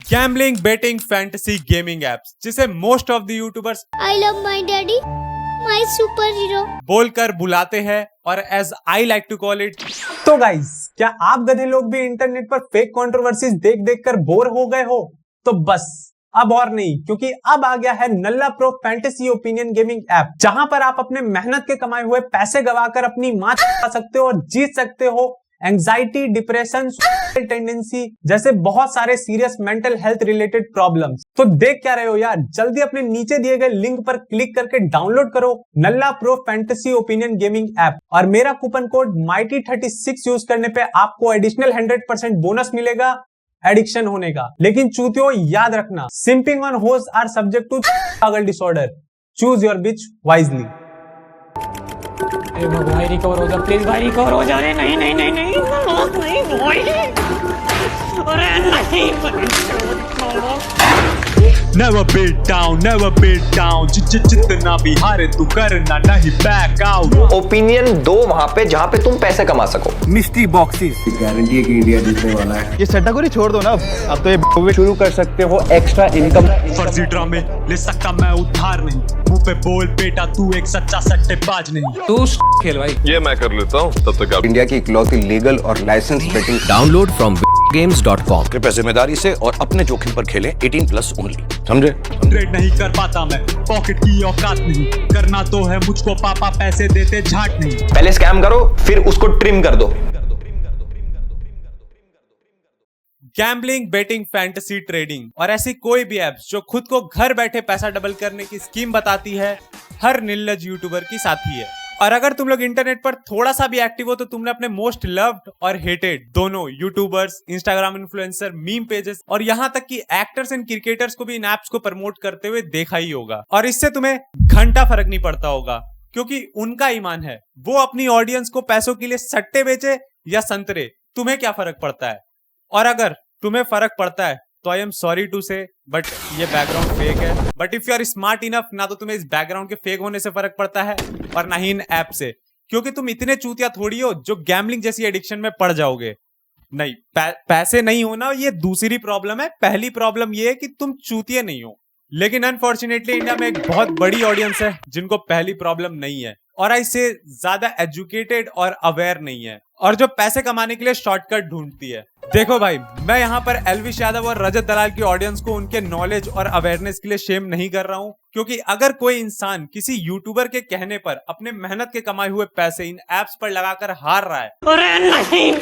Gambling, betting, fantasy gaming apps जिसे most of the youtubers I love my daddy, my superhero. बोलकर बुलाते हैं और as I like to call it. तो guys, क्या आप गधे लोग भी इंटरनेट पर फेक कंट्रोवर्सीज देख देख कर बोर हो गए हो? तो बस अब और नहीं, क्योंकि अब आ गया है Nalla pro fantasy opinion gaming app, जहां पर आप अपने मेहनत के कमाए हुए पैसे गवाकर अपनी मां खा सकते हो और जीत सकते हो एंजाइटी, डिप्रेशन, टेंडेंसी जैसे बहुत सारे serious mental health related problems. तो देख क्या रहे हो यार, जल्दी अपने नीचे दिए गए लिंक पर क्लिक करके डाउनलोड करो Nalla pro fantasy opinion gaming app और मेरा कूपन कोड MIGHTY36 यूज करने पे आपको एडिशनल 100% बोनस मिलेगा एडिक्शन होने का। लेकिन चूतियों, याद रखना, simping on host are subject to पागल disorder. Choose your bitch wisely. भाई रिकवर हो जा, प्लीज भाई रिकवर हो जा। अरे नहीं नहीं नहीं नहीं नहीं भाई, अरे नहीं। Never beat down, never beat down, जितना भी हारे तू करना नहीं back out। ओपिनियन दो वहाँ पे जहाँ पे तुम पैसे कमा सको। मिस्ट्री बॉक्सेस गारंटी है कि इंडिया जीतने वाला है। ये सेटागोरी छोड़ दो ना, अब तो ये शुरू कर सकते हो एक्स्ट्रा इनकम। फर्जी ड्रामे ले सकता मैं उधार नहीं, मुंह पे बोल बेटा तू एक सच्चा सट्टेबाज नहीं। तू खेल भाई, ये मैं कर लेता हूँ तब तक आप इंडिया की इकलौती लीगल और licence betting. Download from games.com। कृपया जिम्मेदारी से और अपने जोखिम पर खेलें, 18+ ओनली, समझे? ट्रेड नहीं कर पाता मैं, पॉकेट की औकात नहीं, करना तो है मुझको पापा, पैसे देते झाट नहीं। पहले स्कैम करो, फिर उसको ट्रिम कर दो। गैम्बलिंग, बेटिंग, फैंटेसी, ट्रेडिंग और ऐसी कोई भी एप्स जो खुद को घर बैठे पैसा डबल करने की स्कीम बताती है, हर निर्लज यूट्यूबर की साथी है। और अगर तुम लोग इंटरनेट पर थोड़ा सा भी एक्टिव हो तो तुमने अपने मोस्ट लव्ड और हेटेड दोनों YouTubers, Instagram influencer, meme pages और यहाँ तक कि एक्टर्स एंड क्रिकेटर्स को भी इन एप्स को प्रमोट करते हुए देखा ही होगा। और इससे तुम्हें घंटा फर्क नहीं पड़ता होगा, क्योंकि उनका ईमान है वो अपनी ऑडियंस को पैसों के लिए सट्टे बेचे या संतरे, तुम्हें क्या फर्क पड़ता है? और अगर तुम्हें फर्क पड़ता है तो I am sorry to say, but ये बैकग्राउंड फेक है। But if you are smart enough, ना तो तुम्हें इस बैकग्राउंड के फेक होने से फर्क पड़ता है और ना ही इन ऐप से, क्योंकि तुम इतने चूतिया थोड़ी हो जो गैम्बलिंग जैसी एडिक्शन में पड़ जाओगे। नहीं, पैसे नहीं होना ये दूसरी प्रॉब्लम है, पहली प्रॉब्लम ये है कि तुम चूतिया नहीं हो। लेकिन अनफॉर्चुनेटली इंडिया में एक बहुत बड़ी ऑडियंस है जिनको पहली प्रॉब्लम नहीं है और इससे ज्यादा एजुकेटेड और अवेयर नहीं है, और जो पैसे कमाने के लिए शॉर्टकट ढूंढती है। देखो भाई, मैं यहाँ पर एल्विश यादव और रजत दलाल की ऑडियंस को उनके नॉलेज और अवेयरनेस के लिए शेम नहीं कर रहा हूँ, क्योंकि अगर कोई इंसान किसी यूट्यूबर के कहने पर अपने मेहनत के कमाए हुए पैसे इन एप्स पर लगाकर हार रहा है, अरे नहीं,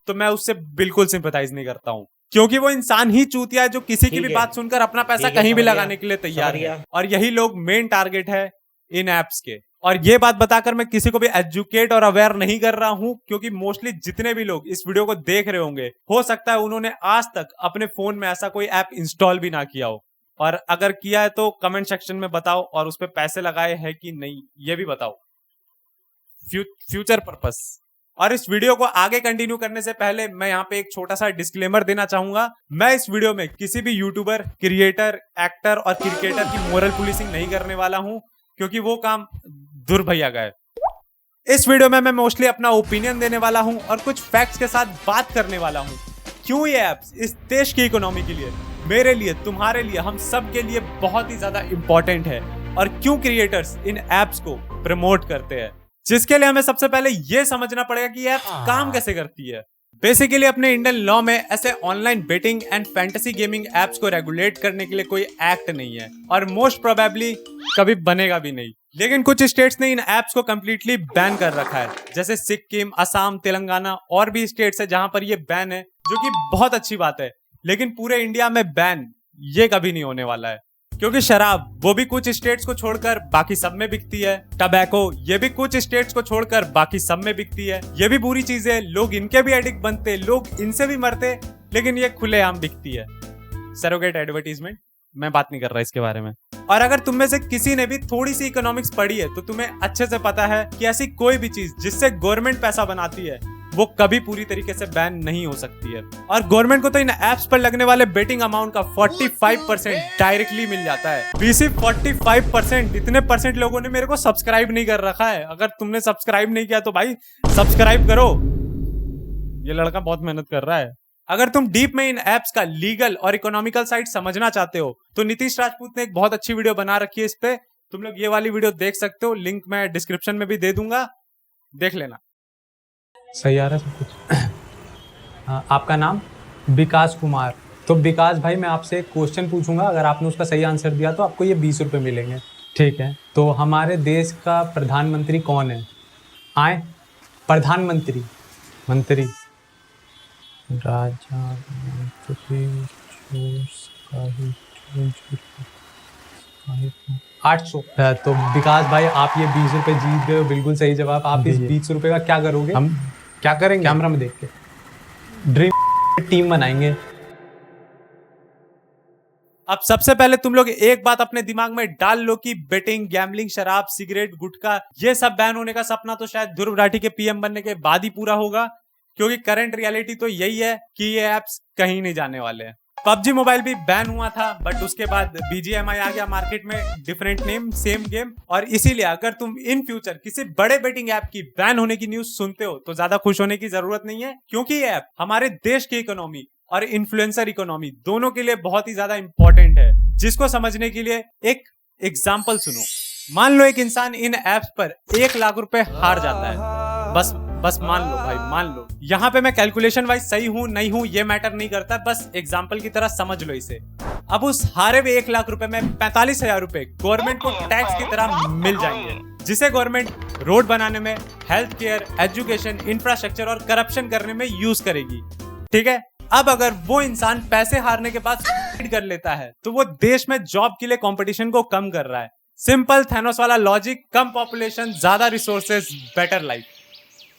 तो मैं उससे बिल्कुल सिंपैथाइज नहीं करता हूँ, क्योंकि वो इंसान ही चूतिया है जो किसी की भी बात सुनकर अपना पैसा कहीं भी लगाने के लिए तैयार है। और यही लोग मेन टारगेट है इन एप्स के। और ये बात बताकर मैं किसी को भी एजुकेट और अवेयर नहीं कर रहा हूं, क्योंकि मोस्टली जितने भी लोग इस वीडियो को देख रहे होंगे, हो सकता है उन्होंने आज तक अपने फोन में ऐसा कोई ऐप इंस्टॉल भी ना किया हो, और अगर किया है तो कमेंट सेक्शन में बताओ, और उस पर पैसे लगाए हैं कि नहीं ये भी बताओ, फ्यूचर पर्पस। और इस वीडियो को आगे कंटिन्यू करने से पहले मैं यहाँ पे एक छोटा सा डिस्क्लेमर देना चाहूंगा। मैं इस वीडियो में किसी भी यूट्यूबर, क्रिएटर, एक्टर और क्रिकेटर की मोरल पुलिसिंग नहीं करने वाला हूं, क्योंकि वो काम दुर्भैया गए। इस वीडियो में मैं मोस्टली अपना ओपिनियन देने वाला हूं और कुछ फैक्ट्स के साथ बात करने वाला हूं। क्यों ये एप्स इस देश की इकोनॉमी के लिए, मेरे लिए, तुम्हारे लिए, हम सब के लिए बहुत ही ज्यादा इंपॉर्टेंट है, और क्यों क्रिएटर्स इन एप्स को प्रमोट करते हैं, जिसके लिए हमें सबसे पहले यह समझना पड़ेगा कि ये काम कैसे करती है। बेसिकली अपने इंडियन लॉ में ऐसे online betting and fantasy gaming apps को रेगुलेट करने के लिए कोई एक्ट नहीं है, और मोस्ट प्रोबेबली कभी बनेगा भी नहीं। लेकिन कुछ स्टेट्स ने इन एप्स को कंप्लीटली बैन कर रखा है, जैसे सिक्किम, असम, तेलंगाना और भी स्टेट्स है जहां पर ये बैन है, जो कि बहुत अच्छी बात है। लेकिन पूरे इंडिया में बैन ये कभी नहीं होने वाला है, क्योंकि शराब वो भी कुछ स्टेट्स को छोड़कर बाकी सब में बिकती है, टबैको ये भी कुछ स्टेट्स को छोड़कर बाकी सब में बिकती है। ये भी बुरी चीज है, लोग इनके भी एडिक्ट बनते, लोग इनसे भी मरते, लेकिन ये खुलेआम बिकती है। सरोगेट एडवर्टीजमेंट, मैं बात नहीं कर रहा इसके बारे में। और अगर तुम में से किसी ने भी थोड़ी सी इकोनॉमिक्स पढ़ी है तो तुम्हें अच्छे से पता है कि ऐसी कोई भी चीज जिससे गवर्नमेंट पैसा बनाती है वो कभी पूरी तरीके से बैन नहीं हो सकती है। और गवर्नमेंट को तो इन एप्स पर लगने वाले बेटिंग अमाउंट का 45% डायरेक्टली मिल जाता है। सिर्फ 45%। इतने परसेंट लोगों ने मेरे को सब्सक्राइब नहीं कर रखा है। अगर तुमने सब्सक्राइब नहीं किया तो भाई सब्सक्राइब करो। ये लड़का बहुत मेहनत कर रहा है। अगर तुम डीप में इन एप्स का लीगल और इकोनॉमिकल साइड समझना चाहते हो तो नीतीश राजपूत ने एक बहुत अच्छी वीडियो बना रखी है इस पे, तुम लोग ये वाली वीडियो देख सकते हो, लिंक मैं डिस्क्रिप्शन में भी दे दूंगा, देख लेना। सही आ रहा है सब कुछ। हाँ, आपका नाम? विकास कुमार। तो विकास भाई, मैं आपसे एक क्वेश्चन पूछूंगा, अगर आपने उसका सही आंसर दिया तो आपको ये 20 रुपये मिलेंगे, ठीक है? तो हमारे देश का प्रधानमंत्री कौन है? आए, प्रधानमंत्री, मंत्री, राजा, मंत्री, 800। तो विकास भाई, आप ये 20 रुपये जीत गए हो, बिल्कुल सही जवाब। आप इस 20 रुपये का क्या करोगे? हम क्या करेंगे? कैमरा में देख के ड्रीम टीम बनाएंगे। अब सबसे पहले तुम लोग एक बात अपने दिमाग में डाल लो कि बेटिंग, गैम्बलिंग, शराब, सिगरेट, गुटखा ये सब बैन होने का सपना तो शायद ध्रुव राठी के पीएम बनने के बाद ही पूरा होगा, क्योंकि करंट रियलिटी तो यही है कि ये एप्स कहीं नहीं जाने वाले हैं। PUBG मोबाइल भी बैन हुआ था, बट उसके बाद BGMI आ गया मार्केट में, डिफरेंट नेम सेम गेम। और इसीलिए अगर तुम इन फ्यूचर किसी बड़े बेटिंग ऐप की बैन होने की न्यूज सुनते हो तो ज्यादा खुश होने की जरूरत नहीं है, क्योंकि ये ऐप हमारे देश की इकोनॉमी और इन्फ्लुएंसर इकोनॉमी दोनों के लिए बहुत ही ज्यादा इंपॉर्टेंट है, जिसको समझने के लिए एक एग्जाम्पल सुनो। मान लो एक इंसान इन एप्स पर 1 लाख रुपए हार जाता है, बस मान लो भाई, मान लो। यहाँ पे मैं कैलकुलेशन वाइज सही हूँ नहीं हूँ ये मैटर नहीं करता, बस एग्जाम्पल की तरह समझ लो इसे। अब उस हारे हुए 1 लाख रुपए में 45,000 रुपए गवर्नमेंट को टैक्स की तरह मिल जाएंगे, जिसे गवर्नमेंट रोड बनाने में, हेल्थ केयर, एजुकेशन, इंफ्रास्ट्रक्चर और करप्शन करने में यूज करेगी, ठीक है? अब अगर वो इंसान पैसे हारने के बाद सुसाइड कर लेता है तो वो देश में जॉब के लिए कंपटीशन को कम कर रहा है। सिंपल थैनोस वाला लॉजिक, कम पॉपुलेशन, ज्यादा रिसोर्सेज, बेटर लाइफ,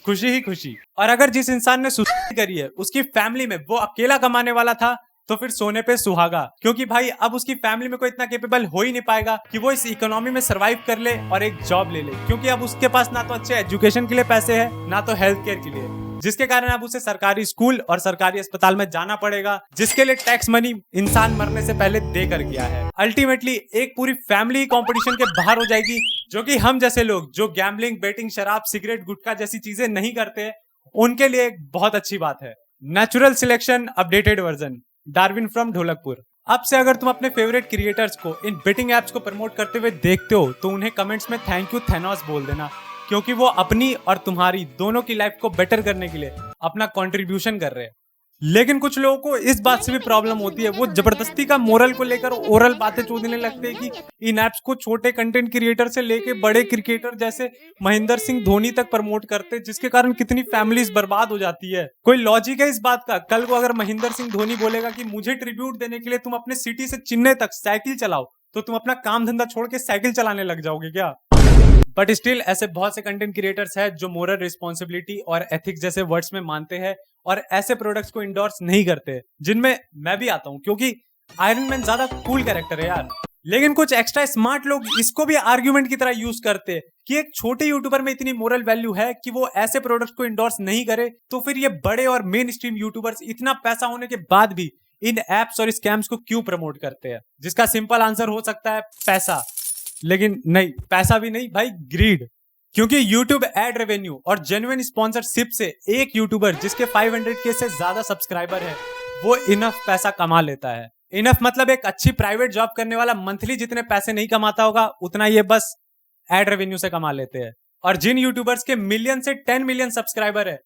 खुशी ही खुशी। और अगर जिस इंसान ने सुसाइड करी है उसकी फैमिली में वो अकेला कमाने वाला था तो फिर सोने पे सुहागा, क्योंकि भाई अब उसकी फैमिली में कोई इतना कैपेबल हो ही नहीं पाएगा कि वो इस इकोनॉमी में सरवाइव कर ले और एक जॉब ले ले, क्योंकि अब उसके पास ना तो अच्छे एजुकेशन के लिए पैसे है ना तो हेल्थ केयर के लिए, जिसके कारण अब उसे सरकारी स्कूल और सरकारी अस्पताल में जाना पड़ेगा, जिसके लिए टैक्स मनी इंसान मरने से पहले देकर गया है। अल्टीमेटली एक पूरी फैमिली कंपटीशन के बाहर हो जाएगी, जो कि हम जैसे लोग जो गैम्बलिंग, बेटिंग, शराब, सिगरेट, गुटखा जैसी चीजें नहीं करते उनके लिए एक बहुत अच्छी बात है। Natural selection updated version, Darwin from Dholakpur. अब से अगर तुम अपने फेवरेट क्रिएटर्स को इन बेटिंग एप्स को प्रमोट करते हुए देखते हो तो उन्हें कमेंट्स में थैंक यू थैनोस बोल देना, क्योंकि वो अपनी और तुम्हारी दोनों की लाइफ को बेटर करने के लिए अपना कंट्रीब्यूशन कर रहे हैं। लेकिन कुछ लोगों को इस बात से भी प्रॉब्लम होती है, वो जबरदस्ती का मोरल को लेकर ओरल बातें चोदने लगते हैं कि इन एप्स को छोटे कंटेंट क्रिएटर से लेके बड़े क्रिकेटर जैसे महेंद्र सिंह धोनी तक प्रमोट करते हैं, जिसके कारण कितनी फैमिलीज बर्बाद हो जाती है। कोई लॉजिक है इस बात का? कल को अगर महेंद्र सिंह धोनी बोलेगा कि मुझे ट्रिब्यूट देने के लिए तुम अपने सिटी से चेन्नई तक साइकिल चलाओ, तो तुम अपना काम धंधा छोड़ के साइकिल चलाने लग जाओगे क्या? बट स्टिल ऐसे बहुत से कंटेंट क्रिएटर्स हैं जो मोरल रिस्पॉन्सिबिलिटी और एथिक्स जैसे वर्ड्स में मानते हैं और ऐसे प्रोडक्ट्स को इंडोर्स नहीं करते, जिनमें मैं भी आता हूं, क्योंकि आयरन मैन ज्यादा कूल कैरेक्टर है यार। लेकिन कुछ एक्स्ट्रा स्मार्ट लोग इसको भी आर्ग्यूमेंट की तरह यूज करते हैं कि एक छोटे यूट्यूबर में इतनी मोरल वैल्यू है कि वो ऐसे प्रोडक्ट्स को इंडोर्स नहीं करे, तो फिर ये बड़े और मेन स्ट्रीम यूट्यूबर्स इतना पैसा होने के बाद भी इन एप्स और स्कैम्स को क्यों प्रमोट करते हैं? जिसका सिंपल आंसर हो सकता है पैसा, लेकिन नहीं, पैसा भी नहीं भाई, ग्रीड। क्योंकि YouTube एड रेवेन्यू और जेन्युइन स्पॉन्सरशिप से एक यूट्यूबर जिसके 500K से ज्यादा सब्सक्राइबर है वो इनफ पैसा कमा लेता है। इनफ मतलब एक अच्छी प्राइवेट जॉब करने वाला मंथली जितने पैसे नहीं कमाता होगा उतना ये बस एड रेवेन्यू से कमा लेते हैं। और जिन यूट्यूबर्स के मिलियन से 10 मिलियन सब्सक्राइबर है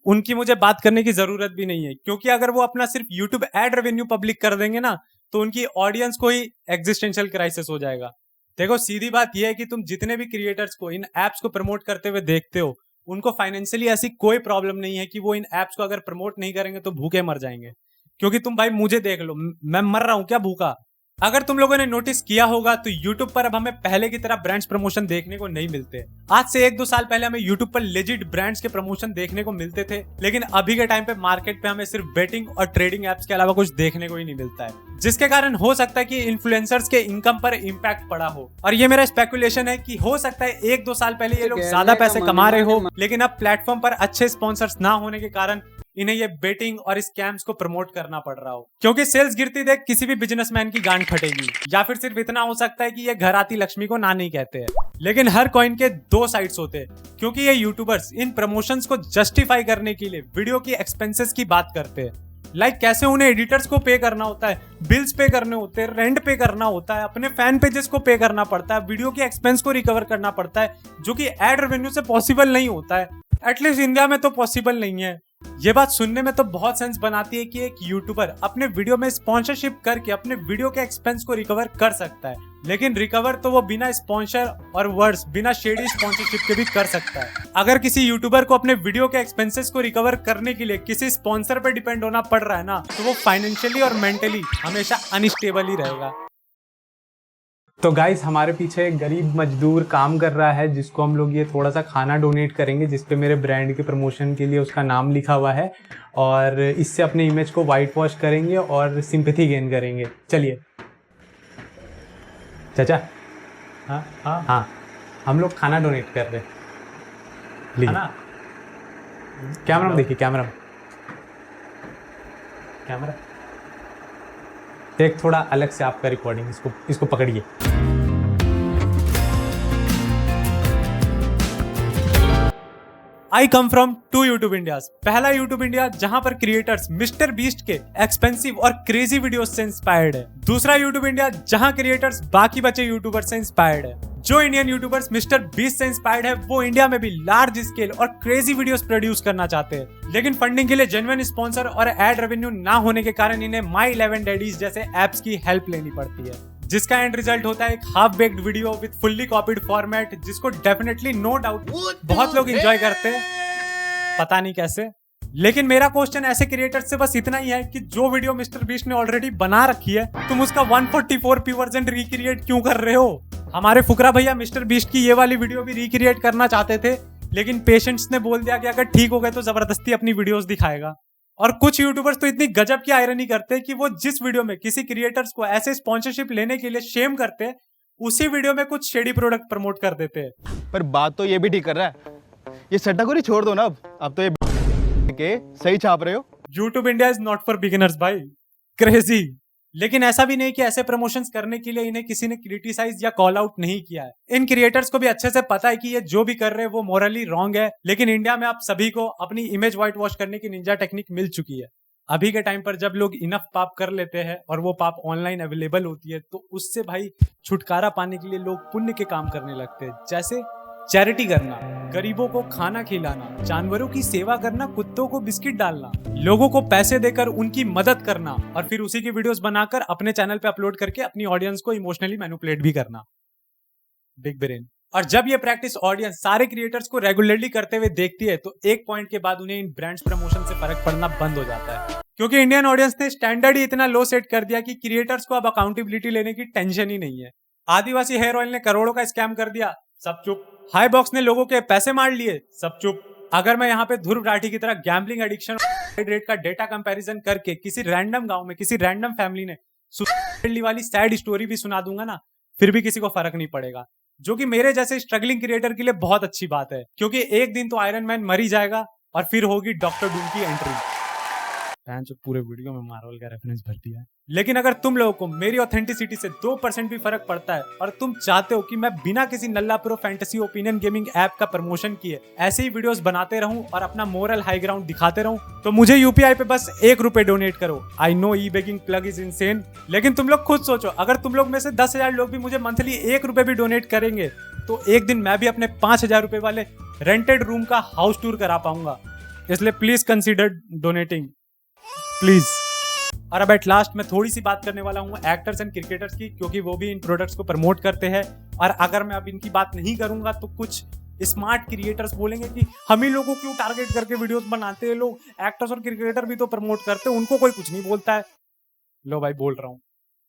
उनकी मुझे बात करने की जरूरत भी नहीं है, क्योंकि अगर वो अपना सिर्फ YouTube एड रेवेन्यू पब्लिक कर देंगे ना तो उनकी ऑडियंस को ही एग्जिस्टेंशियल क्राइसिस हो जाएगा। देखो सीधी बात यह है कि तुम जितने भी क्रिएटर्स को इन एप्स को प्रमोट करते हुए देखते हो उनको फाइनेंशियली ऐसी कोई प्रॉब्लम नहीं है कि वो इन एप्स को अगर प्रमोट नहीं करेंगे तो भूखे मर जाएंगे। क्योंकि तुम भाई मुझे देख लो, मैं मर रहा हूं क्या भूखा? अगर तुम लोगों ने नोटिस किया होगा तो YouTube पर अब हमें पहले की तरह ब्रांड्स प्रमोशन देखने को नहीं मिलते। आज से 1-2 साल पहले हमें YouTube पर लेजिट ब्रांड्स के प्रमोशन देखने को मिलते थे, लेकिन अभी के टाइम पे मार्केट पे हमें सिर्फ बेटिंग और ट्रेडिंग एप्स के अलावा कुछ देखने को ही नहीं मिलता है, जिसके कारण हो सकता है कि इन्फ्लुएंसर्स के इनकम पर इम्पैक्ट पड़ा हो। और ये मेरा स्पेकुलेशन है कि हो सकता है 1-2 साल पहले ये लोग ज्यादा पैसे कमा रहे हो, लेकिन अब प्लेटफॉर्म पर अच्छे स्पॉन्सर्स ना होने के कारण इन्हें ये बेटिंग और स्कैम्स को प्रमोट करना पड़ रहा हो। क्योंकि सेल्स गिरती देख किसी भी बिजनेसमैन की गांड फटेगी, या फिर सिर्फ इतना हो सकता है कि ये घर आती लक्ष्मी को ना नहीं कहते हैं। लेकिन हर कॉइन के 2 साइड्स होते हैं, क्योंकि ये यूट्यूबर्स इन प्रमोशंस को जस्टिफाई करने के लिए वीडियो की एक्सपेंसेस की बात करते हैं, लाइक कैसे उन्हें एडिटर्स को पे करना होता है, बिल्स पे करने होते हैं, रेंट पे करना होता है, अपने फैन पेजेस को पे करना पड़ता है, वीडियो के एक्सपेंस को रिकवर करना पड़ता है, जो कि एड रेवेन्यू से पॉसिबल नहीं होता है। एटलीस्ट इंडिया में तो पॉसिबल नहीं है। ये बात सुनने में तो बहुत सेंस बनाती है कि एक यूट्यूबर अपने वीडियो में स्पॉन्सरशिप करके अपने वीडियो के एक्सपेंस को रिकवर कर सकता है, लेकिन रिकवर तो वो बिना स्पॉन्सर और वर्ड्स बिना शेडी स्पॉन्सरशिप के भी कर सकता है। अगर किसी यूट्यूबर को अपने वीडियो के एक्सपेंसेस को रिकवर करने के लिए किसी स्पॉन्सर पे डिपेंड होना पड़ रहा है ना, तो वो फाइनेंशियली और मेंटली हमेशा अनस्टेबल ही रहेगा। तो गाइस, हमारे पीछे एक गरीब मजदूर काम कर रहा है, जिसको हम लोग ये थोड़ा सा खाना डोनेट करेंगे, जिसपे मेरे ब्रांड के प्रमोशन के लिए उसका नाम लिखा हुआ है, और इससे अपने इमेज को वाइट वॉश करेंगे और सिंपैथी गेन करेंगे। चलिए चाचा। हाँ हाँ हाँ, हम लोग खाना डोनेट कर रहे हैं। लीजिए कैमरा में देखिए, कैमरा एक थोड़ा अलग से आपका रिकॉर्डिंग, इसको पकड़िए। I come from to YouTube India. पहला यूट्यूब इंडिया जहां पर क्रिएटर्स मिस्टर बीस्ट के एक्सपेंसिव और क्रेजी वीडियोस से इंस्पायर्ड है। दूसरा यूट्यूब इंडिया जहां क्रिएटर्स बाकी बचे यूट्यूबर्स से इंस्पायर्ड है। जो इंडियन यूट्यूबर्स मिस्टर बीस्ट से इंस्पायर्ड है, वो इंडिया में भी लार्ज स्केल और क्रेजी वीडियोस प्रोड्यूस करना चाहते हैं, लेकिन फंडिंग के लिए जेन्युइन स्पॉन्सर और एड रेवेन्यू ना होने के कारण इन्हें माई 11 डैडीज जैसे एप्स की हेल्प लेनी पड़ती है, जिसका एंड रिजल्ट होता है एक half baked video with fully copied format, जिसको डेफिनेटली नो डाउट बहुत लोग एंजॉय करते हैं, पता नहीं कैसे। लेकिन मेरा क्वेश्चन ऐसे क्रिएटर्स से बस इतना ही है कि जो वीडियो मिस्टर बीस्ट ने ऑलरेडी बना रखी है, तुम उसका 144p वर्जन रिक्रिएट क्यों कर रहे हो? हमारे फुकरा भैया मिस्टर बीस्ट की ये वाली वीडियो भी रिक्रिएट करना चाहते थे, लेकिन पेशेंट्स ने बोल दिया कि अगर ठीक हो गए तो जबरदस्ती अपनी वीडियोस दिखाएगा। और कुछ यूट्यूबर्स तो इतनी गजब की आयरनी करते हैं कि वो जिस वीडियो में किसी क्रिएटर्स को ऐसे स्पॉन्सरशिप लेने के लिए शेम करते हैं, उसी वीडियो में कुछ शेडी प्रोडक्ट प्रमोट कर देते हैं। पर बात तो ये भी ठीक कर रहा है, ये सट्टाखोरी छोड़ दो ना। अब तो ये के सही छाप रहे हो। YouTube India is not for beginners भाई, क्रेजी। लेकिन ऐसा भी नहीं कि ऐसे प्रमोशंस करने के लिए इन्हें किसी ने क्रिटिसाइज या कॉल आउट नहीं किया है। इन क्रिएटर्स को भी अच्छे से पता है कि ये जो भी कर रहे हैं वो मोरली रॉन्ग है, लेकिन इंडिया में आप सभी को अपनी इमेज व्हाइट वॉश करने की निंजा टेक्निक मिल चुकी है। अभी के टाइम पर जब लोग इनफ पाप कर लेते हैं और वो पाप ऑनलाइन अवेलेबल होती है, तो उससे भाई छुटकारा पाने के लिए लोग पुण्य के काम करने लगते हैं, जैसे चैरिटी करना, गरीबों को खाना खिलाना, जानवरों की सेवा करना, कुत्तों को बिस्किट डालना, लोगों को पैसे देकर उनकी मदद करना, और फिर उसी की वीडियोस बनाकर अपने चैनल पे अपलोड करके अपनी ऑडियंस को इमोशनली मैनिपुलेट भी करना। Big brain. और जब ये प्रैक्टिस ऑडियंस सारे क्रिएटर्स को रेगुलरली करते हुए देखती है, तो एक पॉइंट के बाद उन्हें इन ब्रांड्स प्रमोशन से फर्क पड़ना बंद हो जाता है, क्योंकि इंडियन ऑडियंस ने स्टैंडर्ड ही इतना लो सेट कर दिया कि क्रिएटर्स को अब अकाउंटेबिलिटी लेने की टेंशन ही नहीं है। आदिवासी हेयर ऑयल ने करोड़ों का स्कैम कर दिया, सब चुप। हाई बॉक्स ने लोगों के पैसे मार लिए, सब चुप। अगर मैं यहाँ पे ध्रुव राठी की तरह गैम्बलिंग एडिक्शन रेट का डेटा कंपैरिजन करके किसी रैंडम गांव में किसी रैंडम फैमिली ने सुसाइड वाली सैड स्टोरी भी सुना दूंगा ना, फिर भी किसी को फर्क नहीं पड़ेगा, जो कि मेरे जैसे स्ट्रगलिंग क्रिएटर के लिए बहुत अच्छी बात है, क्योंकि एक दिन तो आयरन मैन मर ही जाएगा और फिर होगी डॉक्टर डूम की एंट्री। जो पूरे वीडियो में मार्वल का रेफरेंस भर दिया है। लेकिन अगर तुम लोगों को मेरी ऑथेंटिसिटी से 2% भी फर्क पड़ता है और तुम चाहते हो कि मैं बिना किसी Nalla pro fantasy opinion gaming app का प्रमोशन किए ऐसे ही वीडियोस बनाते रहूं और अपना मोरल हाई ग्राउंड दिखाते रहूं, तो मुझे यूपीआई पे बस ₹1 डोनेट करो। I know E begging plug is insane, लेकिन तुम लोग खुद सोचो, अगर तुम लोग में से 10,000 लोग भी मुझे मंथली ₹1 भी डोनेट करेंगे, तो एक दिन मैं भी अपने ₹5,000 वाले रेंटेड रूम का हाउस टूर करा पाऊंगा। इसलिए प्लीज कंसिडर डोनेटिंग, प्लीज। और अब एट लास्ट मैं थोड़ी सी बात करने वाला हूँ एक्टर्स एंड क्रिकेटर्स की, क्योंकि वो भी इन प्रोडक्ट्स को प्रमोट करते हैं, और अगर मैं अब इनकी बात नहीं करूंगा तो कुछ स्मार्ट क्रिएटर्स बोलेंगे कि हम ही लोगों को क्यों टारगेट करके वीडियोस बनाते हैं, लोग एक्टर्स और क्रिकेटर भी तो प्रमोट करते हैं, उनको कोई कुछ नहीं बोलता है। लो भाई, बोल रहा हूँ।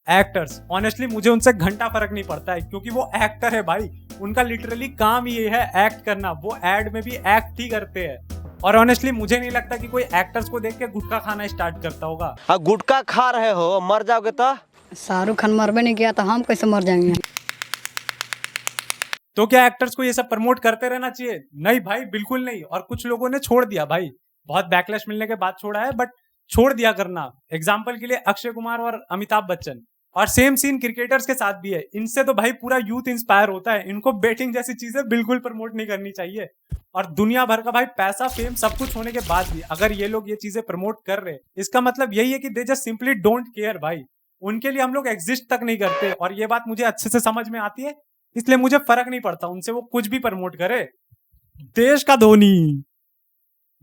एक्टर्स, ऑनेस्टली मुझे उनसे घंटा फर्क नहीं पड़ता है, क्योंकि वो एक्टर है भाई, उनका लिटरली काम ये है एक्ट करना, वो एड में भी एक्ट ही करते हैं। और ऑनेस्टली मुझे नहीं लगता कि कोई एक्टर्स को देख के गुटखा खाना स्टार्ट करता होगा। गुटखा खा रहे हो, मर जाओगे तो? शाहरुख खान मरबे नहीं किया तो हम कैसे मर जाएंगे? तो क्या एक्टर्स को ये सब प्रमोट करते रहना चाहिए? नहीं भाई, बिल्कुल नहीं। और कुछ लोगों ने छोड़ दिया भाई, बहुत बैकलैश मिलने के बाद छोड़ा है, बट छोड़ दिया करना। एग्जाम्पल के लिए अक्षय कुमार और अमिताभ बच्चन। और सेम सीन क्रिकेटर्स के साथ भी है। इनसे तो भाई पूरा यूथ इंस्पायर होता है, इनको बेटिंग जैसी चीजें बिल्कुल प्रमोट नहीं करनी चाहिए। और दुनिया भर का भाई पैसा फेम सब कुछ होने के बाद भी अगर ये लोग ये चीजें प्रमोट कर रहे, इसका मतलब यही है कि they just simply don't care भाई। उनके लिए हम लोग एग्जिस्ट तक नहीं करते, और ये बात मुझे अच्छे से समझ में आती है, इसलिए मुझे फर्क नहीं पड़ता उनसे वो कुछ भी प्रमोट करे। देश का Dhoni.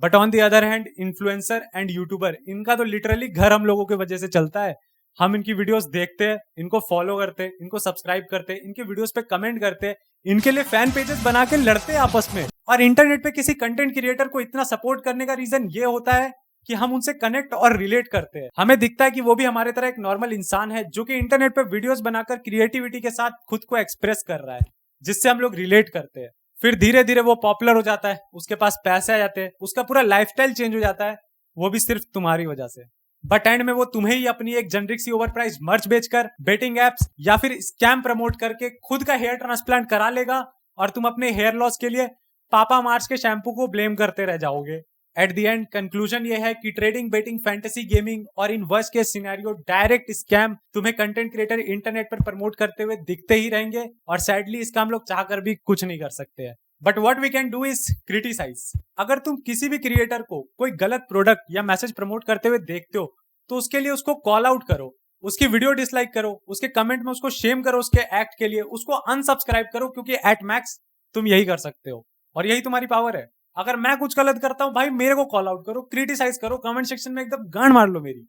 But on the other hand influencer and YouTuber, इनका तो लिटरली घर हम लोगों की वजह से चलता है। हम इनकी वीडियोस देखते हैं, इनको फॉलो करते हैं, इनको सब्सक्राइब करते हैं, इनके वीडियोस पे कमेंट करते हैं, इनके लिए फैन पेजेस बना के लड़ते हैं आपस में। और इंटरनेट पे किसी कंटेंट क्रिएटर को इतना सपोर्ट करने का रीजन ये होता है कि हम उनसे कनेक्ट और रिलेट करते हैं। हमें दिखता है कि वो भी हमारे तरह एक नॉर्मल इंसान है जो कि इंटरनेट पे वीडियोस बनाकर क्रिएटिविटी के साथ खुद को एक्सप्रेस कर रहा है, जिससे हम लोग रिलेट करते हैं। फिर धीरे धीरे वो पॉपुलर हो जाता है, उसके पास पैसे आ जाते हैं, उसका पूरा लाइफस्टाइल चेंज हो जाता है, वो भी सिर्फ तुम्हारी वजह से। बट एंड में वो तुम्हें ही अपनी एक जेनरिक सी ओवरप्राइस मर्च बेचकर, बेटिंग एप्स या फिर स्कैम प्रमोट करके खुद का हेयर ट्रांसप्लांट करा लेगा, और तुम अपने हेयर लॉस के लिए पापा मार्च के शैम्पू को ब्लेम करते रह जाओगे। एट द एंड कंक्लूजन ये है कि ट्रेडिंग, बेटिंग, फैंटेसी गेमिंग और in worst case scenario direct scam तुम्हें कंटेंट क्रिएटर इंटरनेट पर प्रमोट करते हुए दिखते ही रहेंगे, और सैडली इसका हम लोग चाहकर भी कुछ नहीं कर सकते हैं। But what we can do is criticize. अगर तुम किसी भी क्रिएटर को कोई गलत प्रोडक्ट या मैसेज प्रमोट करते हुए देखते हो तो उसके लिए उसको कॉल आउट करो, उसकी वीडियो डिसलाइक करो, उसके कमेंट में उसको शेम करो उसके एक्ट के लिए, उसको अनसब्सक्राइब करो, क्योंकि एट मैक्स तुम यही कर सकते हो और यही तुम्हारी पावर है। अगर मैं कुछ गलत करता हूं भाई, मेरे को कॉल आउट करो, क्रिटिसाइज करो, कमेंट सेक्शन में एकदम गांड मार लो मेरी,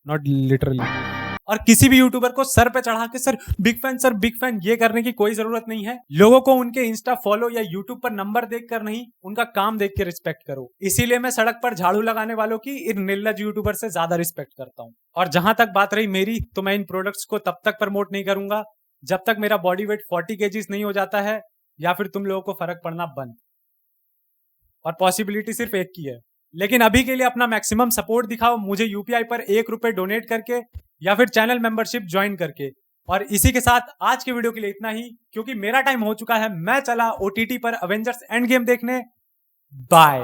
नॉट लिटरली। और किसी भी यूट्यूबर को सर पे चढ़ा के सर बिग फैन ये करने की कोई जरूरत नहीं है। लोगों को उनके इंस्टा फॉलो या यूट्यूब पर नंबर देखकर नहीं, उनका काम देख के रिस्पेक्ट करो। इसीलिए मैं सड़क पर झाड़ू लगाने वालों की इन निर्लज यूट्यूबर से ज्यादा रिस्पेक्ट करता हूं। और जहां तक बात रही मेरी, तो मैं इन प्रोडक्ट्स को तब तक प्रमोट नहीं करूंगा जब तक मेरा बॉडी वेट 40 kgs नहीं हो जाता है, या फिर तुम लोगों को फर्क पड़ना बंद। और पॉसिबिलिटी सिर्फ एक की है, लेकिन अभी के लिए अपना मैक्सिमम सपोर्ट दिखाओ मुझे यूपीआई पर 1 रुपए डोनेट करके या फिर चैनल मेंबरशिप ज्वाइन करके। और इसी के साथ आज के वीडियो के लिए इतना ही, क्योंकि मेरा टाइम हो चुका है, मैं चला ओटीटी पर अवेंजर्स एंड गेम देखने। बाय।